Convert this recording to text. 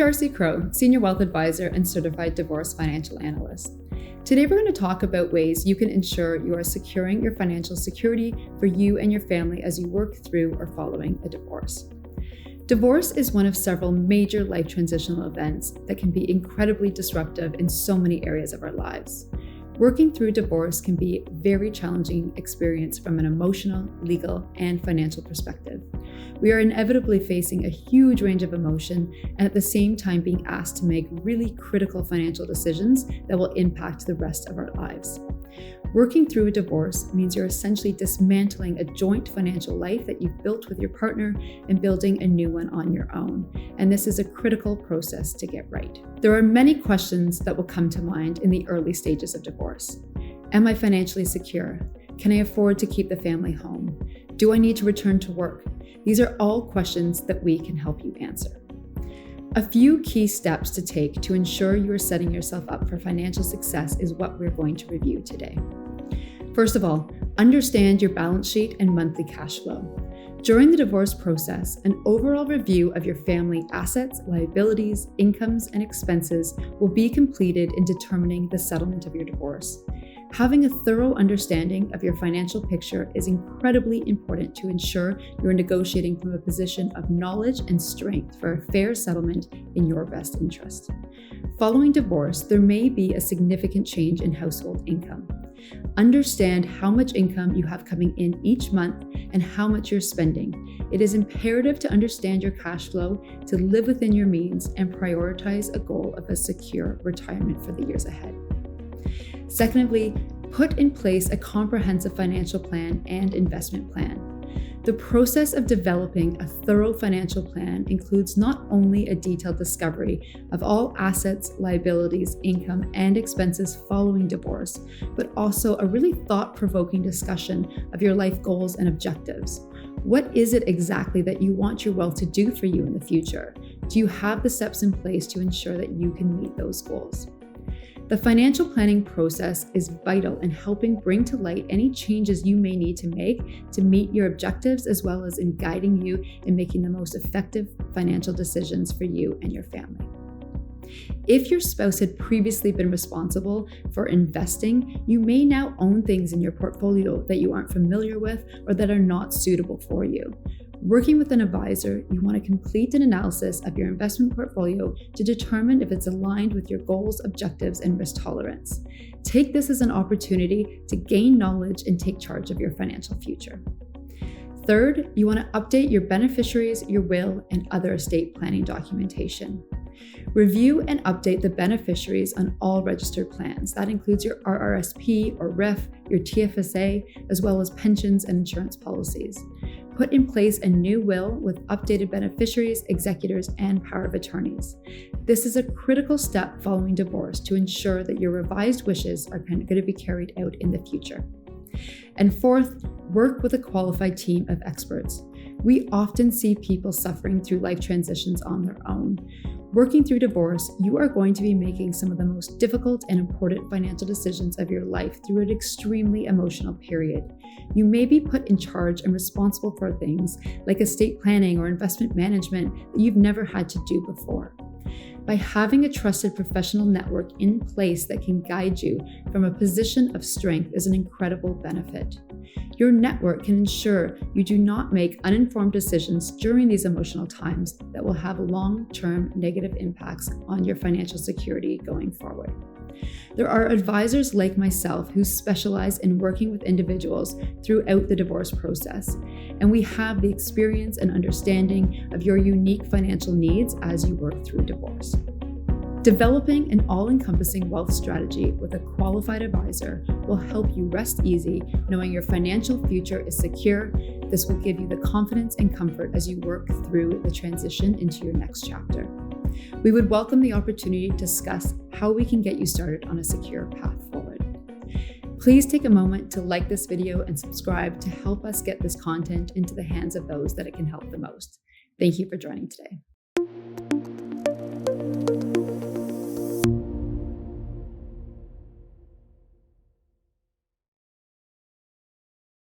I'm Darcie Crowe, Senior Wealth Advisor and Certified Divorce Financial Analyst. Today we're going to talk about ways you can ensure you are securing your financial security for you and your family as you work through or following a divorce. Divorce is one of several major life transitional events that can be incredibly disruptive in so many areas of our lives. Working through divorce can be a very challenging experience from an emotional, legal, and financial perspective. We are inevitably facing a huge range of emotion and at the same time being asked to make really critical financial decisions that will impact the rest of our lives. Working through a divorce means you're essentially dismantling a joint financial life that you've built with your partner and building a new one on your own. And this is a critical process to get right. There are many questions that will come to mind in the early stages of divorce. Am I financially secure? Can I afford to keep the family home? Do I need to return to work? These are all questions that we can help you answer. A few key steps to take to ensure you are setting yourself up for financial success is what we're going to review today. First of all, understand your balance sheet and monthly cash flow. During the divorce process, an overall review of your family assets, liabilities, incomes, and expenses will be completed in determining the settlement of your divorce. Having a thorough understanding of your financial picture is incredibly important to ensure you're negotiating from a position of knowledge and strength for a fair settlement in your best interest. Following divorce, there may be a significant change in household income. Understand how much income you have coming in each month and how much you're spending. It is imperative to understand your cash flow, to live within your means, and prioritize a goal of a secure retirement for the years ahead. Secondly, put in place a comprehensive financial plan and investment plan. The process of developing a thorough financial plan includes not only a detailed discovery of all assets, liabilities, income, and expenses following divorce, but also a really thought-provoking discussion of your life goals and objectives. What is it exactly that you want your wealth to do for you in the future? Do you have the steps in place to ensure that you can meet those goals? The financial planning process is vital in helping bring to light any changes you may need to make to meet your objectives, as well as in guiding you in making the most effective financial decisions for you and your family. If your spouse had previously been responsible for investing, you may now own things in your portfolio that you aren't familiar with or that are not suitable for you. Working with an advisor, you want to complete an analysis of your investment portfolio to determine if it's aligned with your goals, objectives, and risk tolerance. Take this as an opportunity to gain knowledge and take charge of your financial future. Third, you want to update your beneficiaries, your will, and other estate planning documentation. Review and update the beneficiaries on all registered plans. That includes your RRSP or RIF, your TFSA, as well as pensions and insurance policies. Put in place a new will with updated beneficiaries, executors, and power of attorneys. This is a critical step following divorce to ensure that your revised wishes are going to be carried out in the future. And fourth, work with a qualified team of experts. We often see people suffering through life transitions on their own. Working through divorce, you are going to be making some of the most difficult and important financial decisions of your life through an extremely emotional period. You may be put in charge and responsible for things like estate planning or investment management that you've never had to do before. By having a trusted professional network in place that can guide you from a position of strength is an incredible benefit. Your network can ensure you do not make uninformed decisions during these emotional times that will have long-term negative impacts on your financial security going forward. There are advisors like myself who specialize in working with individuals throughout the divorce process, and we have the experience and understanding of your unique financial needs as you work through divorce. Developing an all-encompassing wealth strategy with a qualified advisor will help you rest easy knowing your financial future is secure. This will give you the confidence and comfort as you work through the transition into your next chapter. We would welcome the opportunity to discuss how we can get you started on a secure path forward. Please take a moment to like this video and subscribe to help us get this content into the hands of those that it can help the most. Thank you for joining today.